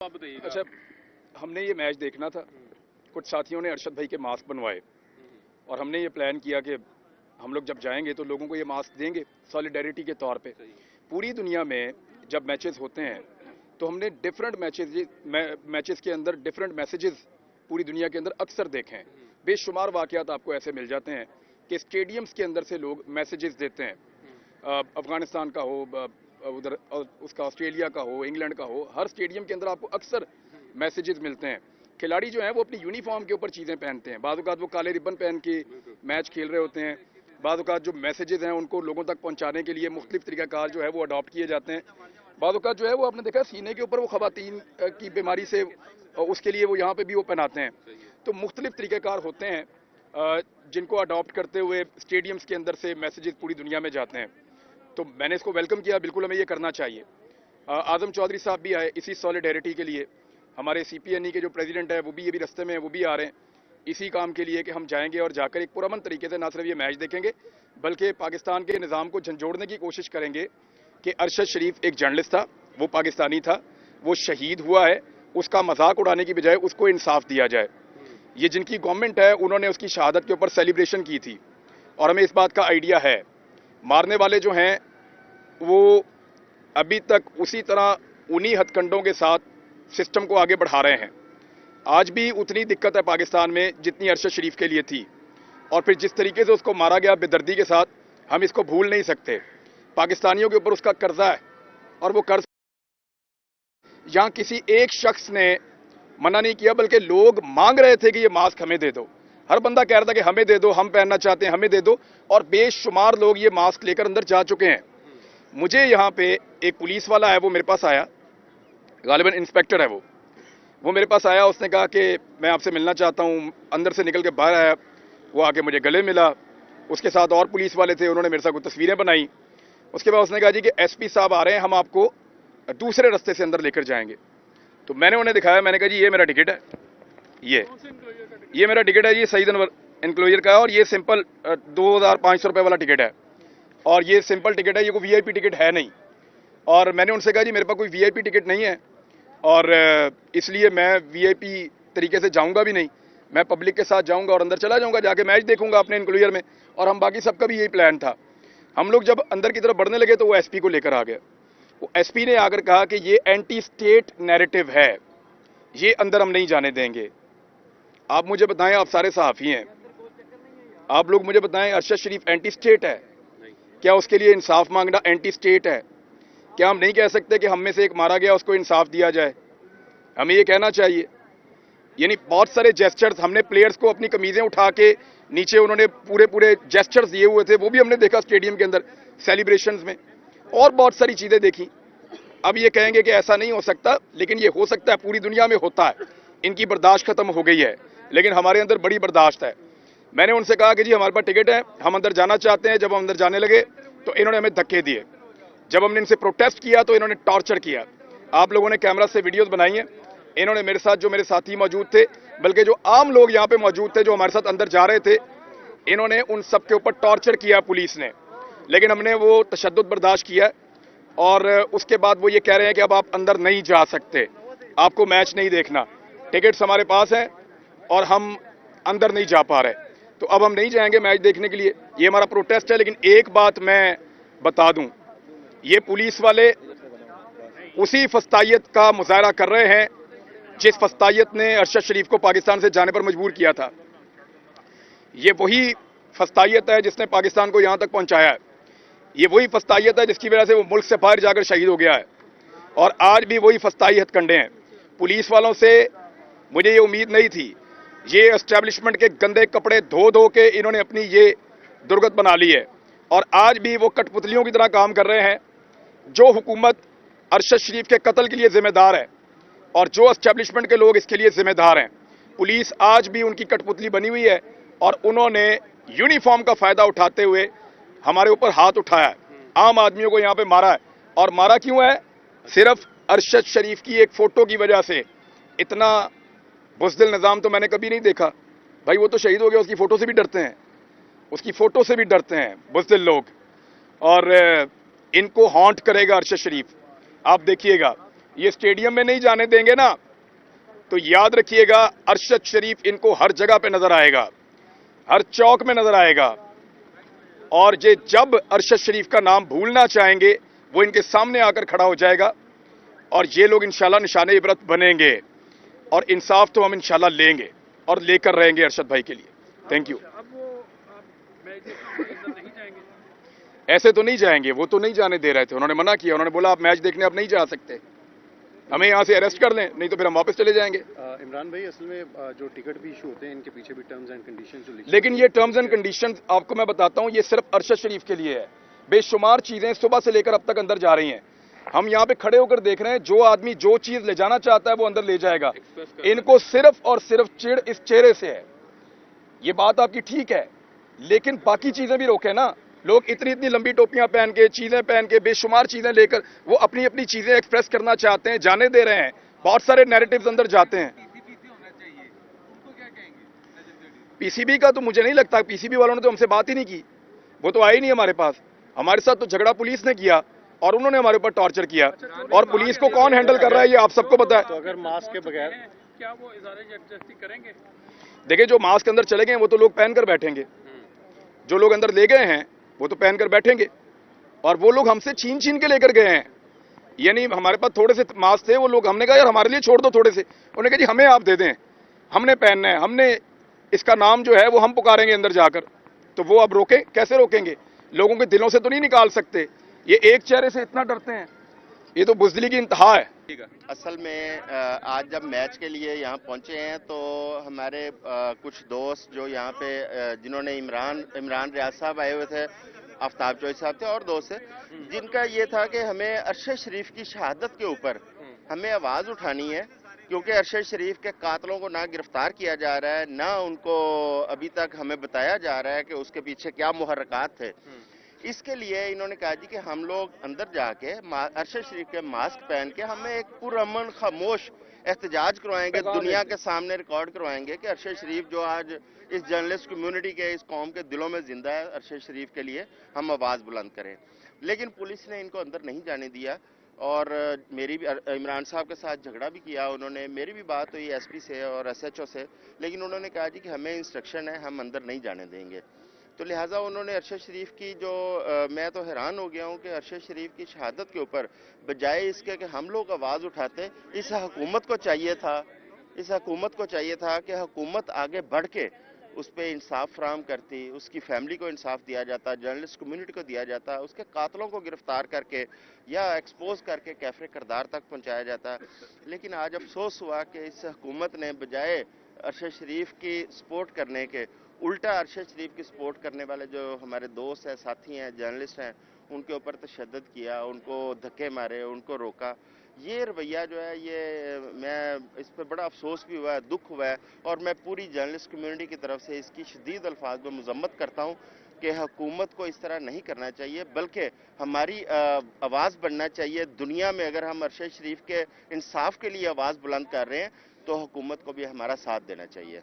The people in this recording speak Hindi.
आप बताइएगा। अच्छा, हमने ये मैच देखना था। कुछ साथियों ने अरशद भाई के मास्क बनवाए और हमने ये प्लान किया कि हम लोग जब जाएंगे तो लोगों को ये मास्क देंगे सॉलिडेरिटी के तौर पे। पूरी दुनिया में जब मैचेस होते हैं तो हमने डिफरेंट मैचेस के अंदर डिफरेंट मैसेजेस पूरी दुनिया के अंदर अक्सर देखे हैं। बेशुमार वाकयात आपको ऐसे मिल जाते हैं कि स्टेडियम्स के अंदर से लोग मैसेजेस देते हैं। अफगानिस्तान का हो, उधर उसका ऑस्ट्रेलिया का हो, इंग्लैंड का हो, हर स्टेडियम के अंदर आपको अक्सर मैसेजेस मिलते हैं। खिलाड़ी जो हैं वो अपनी यूनिफॉर्म के ऊपर चीज़ें पहनते हैं। बाद वो काले रिबन पहन के मैच खेल रहे होते हैं। बाद जो मैसेजेस हैं उनको लोगों तक पहुंचाने के लिए मुख्तलिफ तरीकाकार जो है वो अडॉप्ट किए जाते हैं। बाद जो है वो आपने देखा सीने के ऊपर वो खवातीन की बीमारी से उसके लिए वो यहाँ पे भी वो पहनाते हैं। तो मुख्तलिफ तरीक़ेकार होते हैं जिनको अडॉप्ट करते हुए स्टेडियम्स के अंदर से मैसेजेस पूरी दुनिया में जाते हैं। तो मैंने इसको वेलकम किया, बिल्कुल हमें ये करना चाहिए। आजम चौधरी साहब भी आए इसी सॉलिडेरिटी के लिए। हमारे CPNE के जो प्रेसिडेंट है वो भी अभी रास्ते में, वो भी आ रहे हैं इसी काम के लिए कि हम जाएंगे और जाकर एक पुरअमन तरीके से ना सिर्फ ये मैच देखेंगे बल्कि पाकिस्तान के निज़ाम को झंझोड़ने की कोशिश करेंगे कि अरशद शरीफ एक जर्नलिस्ट था, वो पाकिस्तानी था, वो शहीद हुआ है, उसका मजाक उड़ाने की बजाय उसको इंसाफ दिया जाए। ये जिनकी गवर्नमेंट है उन्होंने उसकी शहादत के ऊपर सेलिब्रेशन की थी और हमें इस बात का आइडिया है। मारने वाले जो हैं वो अभी तक उसी तरह उन्हीं हथकंडों के साथ सिस्टम को आगे बढ़ा रहे हैं। आज भी उतनी दिक्कत है पाकिस्तान में जितनी अरशद शरीफ के लिए थी और फिर जिस तरीके से उसको मारा गया बेदर्दी के साथ, हम इसको भूल नहीं सकते। पाकिस्तानियों के ऊपर उसका कर्जा है और वो कर्ज यहाँ किसी एक शख्स ने मना नहीं किया बल्कि लोग मांग रहे थे कि ये मास्क हमें दे दो। हर बंदा कह रहा था कि हमें दे दो, हम पहनना चाहते हैं, हमें दे दो, और बेशुमार लोग ये मास्क लेकर अंदर जा चुके हैं। मुझे यहाँ पे एक पुलिस वाला है, वो मेरे पास आया, गालिबन इंस्पेक्टर है वो मेरे पास आया। उसने कहा कि मैं आपसे मिलना चाहता हूँ। अंदर से निकल के बाहर आया, वो आके मुझे गले मिला। उसके साथ और पुलिस वाले थे, उन्होंने मेरे साथ कुछ तस्वीरें बनाई। उसके बाद उसने कहा जी कि SP साहब आ रहे हैं, हम आपको दूसरे रास्ते से अंदर लेकर जाएंगे। तो मैंने उन्हें दिखाया, मैंने कहा जी ये मेरा टिकट है, ये मेरा टिकट है, ये सईद अनवर एनक्लोजर का है और ये सिंपल 2500 रुपये वाला टिकट है और ये सिंपल टिकट है, ये कोई VIP टिकट है नहीं। और मैंने उनसे कहा जी मेरे पास कोई VIP टिकट नहीं है और इसलिए मैं VIP तरीके से जाऊंगा भी नहीं, मैं पब्लिक के साथ जाऊंगा और अंदर चला जाऊंगा, जाके मैच देखूंगा अपने एनक्लोजर में। और हम बाकी सबका भी यही प्लान था। हम लोग जब अंदर की तरफ बढ़ने लगे तो वो SP को लेकर आ गया। वो SP ने आकर कहा कि ये एंटी स्टेट नैरेटिव है, ये अंदर हम नहीं जाने देंगे। आप मुझे बताएं, आप सारे सहाफ़ी हैं, आप लोग मुझे बताएं अरशद शरीफ एंटी स्टेट है क्या? उसके लिए इंसाफ मांगना एंटी स्टेट है क्या? हम नहीं कह सकते कि हम में से एक मारा गया उसको इंसाफ दिया जाए? हमें ये कहना चाहिए। यानी बहुत सारे जेस्चर्स हमने प्लेयर्स को अपनी कमीजें उठा के नीचे उन्होंने पूरे जेस्चर्स दिए हुए थे, वो भी हमने देखा स्टेडियम के अंदर सेलिब्रेशंस में, और बहुत सारी चीजें देखी। अब ये कहेंगे कि ऐसा नहीं हो सकता, लेकिन ये हो सकता है, पूरी दुनिया में होता है। इनकी बर्दाश्त खत्म हो गई है, लेकिन हमारे अंदर बड़ी बर्दाश्त है। मैंने उनसे कहा कि जी हमारे पास टिकट है, हम अंदर जाना चाहते हैं। जब हम अंदर जाने लगे तो इन्होंने हमें धक्के दिए। जब हमने इनसे प्रोटेस्ट किया तो इन्होंने टॉर्चर किया। आप लोगों ने कैमरा से वीडियोस बनाई हैं। इन्होंने मेरे साथ, जो मेरे साथी मौजूद थे, बल्कि जो आम लोग यहाँ पे मौजूद थे जो हमारे साथ अंदर जा रहे थे, इन्होंने उन सब के ऊपर टॉर्चर किया पुलिस ने। लेकिन हमने वो तशद्दुद बर्दाश्त किया और उसके बाद वो ये कह रहे हैं कि अब आप अंदर नहीं जा सकते, आपको मैच नहीं देखना, टिकट्स हमारे पास हैं और हम अंदर नहीं जा पा रहे, तो अब हम नहीं जाएंगे मैच देखने के लिए। ये हमारा प्रोटेस्ट है। लेकिन एक बात मैं बता दूं, ये पुलिस वाले उसी फस्तायत का मुजाहरा कर रहे हैं जिस फस्तायत ने अरशद शरीफ को पाकिस्तान से जाने पर मजबूर किया था। ये वही फस्तायत है जिसने पाकिस्तान को यहां तक पहुंचाया है। ये वही फस्तायत है जिसकी वजह से वो मुल्क से बाहर जाकर शहीद हो गया है और आज भी वही फस्ताई हथकंडे हैं। पुलिस वालों से मुझे ये उम्मीद नहीं थी। ये एस्टेब्लिशमेंट के गंदे कपड़े धो धो के इन्होंने अपनी ये दुर्गत बना ली है और आज भी वो कठपुतलियों की तरह काम कर रहे हैं। जो हुकूमत अरशद शरीफ के कत्ल के लिए जिम्मेदार है और जो एस्टेब्लिशमेंट के लोग इसके लिए जिम्मेदार हैं, पुलिस आज भी उनकी कठपुतली बनी हुई है और उन्होंने यूनिफॉर्म का फायदा उठाते हुए हमारे ऊपर हाथ उठाया है, आम आदमियों को यहाँ पे मारा है। और मारा क्यों है? सिर्फ अरशद शरीफ की एक फोटो की वजह से। इतना बुज़दिल निज़ाम तो मैंने कभी नहीं देखा। भाई वो तो शहीद हो गया, उसकी फोटो से भी डरते हैं, उसकी फोटो से भी डरते हैं बुज़दिल लोग। और इनको हॉन्ट करेगा अरशद शरीफ, आप देखिएगा। ये स्टेडियम में नहीं जाने देंगे ना, तो याद रखिएगा अरशद शरीफ इनको हर जगह पे नजर आएगा, हर चौक में नजर आएगा। और ये जब अरशद शरीफ का नाम भूलना चाहेंगे वो इनके सामने आकर खड़ा हो जाएगा और ये लोग इंशाल्लाह निशाने इबरत बनेंगे और इंसाफ तो हम इंशाल्लाह लेंगे और लेकर रहेंगे अरशद भाई के लिए। Thank you. अब वो मैच देखने अंदर नहीं जाएंगे? ऐसे तो नहीं जाएंगे, वो तो नहीं जाने दे रहे थे, उन्होंने मना किया, उन्होंने बोला आप मैच देखने अब नहीं जा सकते, हमें यहां से अरेस्ट कर लें, नहीं तो फिर हम वापस चले जाएंगे। इमरान भाई, असल में जो टिकट भी इशू होते हैं इनके पीछे भी टर्म्स एंड कंडीशंस जो लिखे लेकिन ये टर्म्स एंड कंडीशंस आपको मैं बताता हूं, ये सिर्फ अरशद शरीफ के लिए है। बेशुमार चीजें सुबह से लेकर अब तक अंदर जा रही हैं, हम यहां पे खड़े होकर देख रहे हैं, जो आदमी जो चीज ले जाना चाहता है वो अंदर ले जाएगा। इनको सिर्फ और सिर्फ चिढ़ इस चेहरे से है। ये बात आपकी ठीक है, लेकिन बाकी चीजें भी रोके ना। लोग इतनी इतनी लंबी टोपियां पहन के, चीजें पहन के, बेशुमार चीजें लेकर वो अपनी अपनी चीजें एक्सप्रेस करना चाहते हैं, जाने दे रहे हैं। बहुत सारे नैरेटिव्स अंदर जाते हैं। पीसीबी का तो मुझे नहीं लगता, पीसीबी वालों ने तो हमसे बात ही नहीं की, वो तो आए ही नहीं हमारे पास। हमारे साथ तो झगड़ा पुलिस ने किया और उन्होंने हमारे ऊपर टॉर्चर किया। और पुलिस को कौन हैंडल कर रहा है ये आप सबको पता है। तो अगर मास्क के बगैर क्या वो इजारे जबरदस्ती करेंगे? देखिए, जो मास्क अंदर चले गए वो तो लोग पहनकर बैठेंगे, जो लोग अंदर ले गए हैं वो तो पहनकर बैठेंगे, और वो लोग हमसे छीन छीन के लेकर गए हैं। यानी हमारे पास थोड़े से मास्क थे, वो लोग, हमने कहा यार हमारे लिए छोड़ दो थोड़े से, उन्होंने कहा जी हमें आप दे दें, हमने पहनना है, हमने इसका नाम जो है वो हम पुकारेंगे अंदर जाकर। तो वो अब रोके, कैसे रोकेंगे? लोगों के दिलों से तो नहीं निकाल सकते। ये एक चेहरे से इतना डरते हैं, ये तो बुज़दिली की इंतहा है। असल में आज जब मैच के लिए यहाँ पहुंचे हैं तो हमारे कुछ दोस्त जो यहाँ पे जिन्होंने इमरान रियाज साहब आए हुए थे, आफ्ताब चौधरी साहब थे और दोस्त थे, जिनका ये था कि हमें अरशद शरीफ की शहादत के ऊपर हमें आवाज़ उठानी है, क्योंकि अरशद शरीफ के कातलों को ना गिरफ्तार किया जा रहा है, ना उनको अभी तक हमें बताया जा रहा है कि उसके पीछे क्या मुहर्रकात थे। इसके लिए इन्होंने कहा जी कि हम लोग अंदर जाके अरशद शरीफ के मास्क पहन के हमें एक पुरअमन खामोश एहतजाज करवाएंगे, दुनिया के सामने रिकॉर्ड करवाएंगे कि अरशद शरीफ जो आज इस जर्नलिस्ट कम्युनिटी के, इस कौम के दिलों में जिंदा है, अरशद शरीफ के लिए हम आवाज़ बुलंद करें। लेकिन पुलिस ने इनको अंदर नहीं जाने दिया और मेरी भी इमरान साहब के साथ झगड़ा भी किया उन्होंने। मेरी भी बात हुई एसपी से और एसएचओ से, लेकिन उन्होंने कहा जी कि हमें इंस्ट्रक्शन है, हम अंदर नहीं जाने देंगे। तो लिहाजा उन्होंने अरशद शरीफ की जो मैं तो हैरान हो गया हूं कि अरशद शरीफ की शहादत के ऊपर बजाय इसके कि हम लोग आवाज़ उठाते, इस हुकूमत को चाहिए था कि हुकूमत आगे बढ़ के उस पर इंसाफ फराहम करती, उसकी फैमिली को इंसाफ दिया जाता, जर्नलिस्ट कम्युनिटी को दिया जाता, उसके कातलों को गिरफ्तार करके या एक्सपोज करके कैफरे किरदार तक पहुंचाया जाता। लेकिन आज अफसोस हुआ कि इस हुकूमत ने बजाय अरशद शरीफ की सपोर्ट करने के उल्टा अरशद शरीफ की सपोर्ट करने वाले जो हमारे दोस्त हैं, साथी हैं, जर्नलिस्ट हैं, उनके ऊपर तशद्दुद किया, उनको धक्के मारे, उनको रोका। ये रवैया जो है, ये मैं इस पर बड़ा अफसोस भी हुआ है, दुख हुआ है, और मैं पूरी जर्नलिस्ट कम्युनिटी की तरफ से इसकी शदीद अल्फाज में मजम्मत करता हूँ कि हुकूमत को इस तरह नहीं करना चाहिए, बल्कि हमारी आवाज़ बनना चाहिए दुनिया में। अगर हम अरशद शरीफ के इंसाफ के लिए आवाज़ बुलंद कर रहे हैं तो हुकूमत को भी हमारा साथ देना चाहिए।